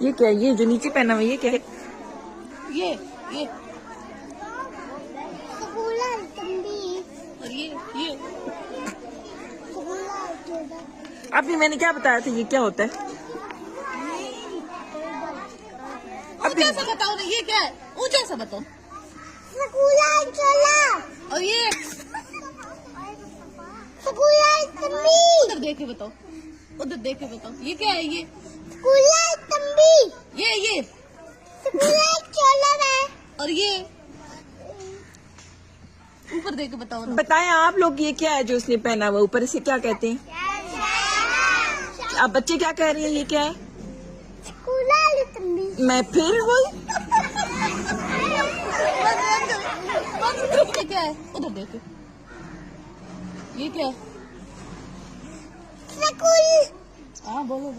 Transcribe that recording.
ये क्या है? ये जो नीचे पहना हुआ ये क्या है? ये और ये अभी मैंने क्या बताया था, ये क्या होता है? ऊंचा सा बताओ ना, ये क्या है? ऊंचा सा बताओ। और ये उधर देख के बताओ, उधर देख के बताओ, ये क्या है? ये और ये ऊपर देख के बताओ ना। बताएं आप लोग, ये क्या है जो उसने पहना हुआ ऊपर, इसे क्या कहते हैं? आप बच्चे क्या कह रही हैं, ये क्या है? मैं फिर वही ये क्या है? उधर देखो, ये क्या है? हाँ बोलो।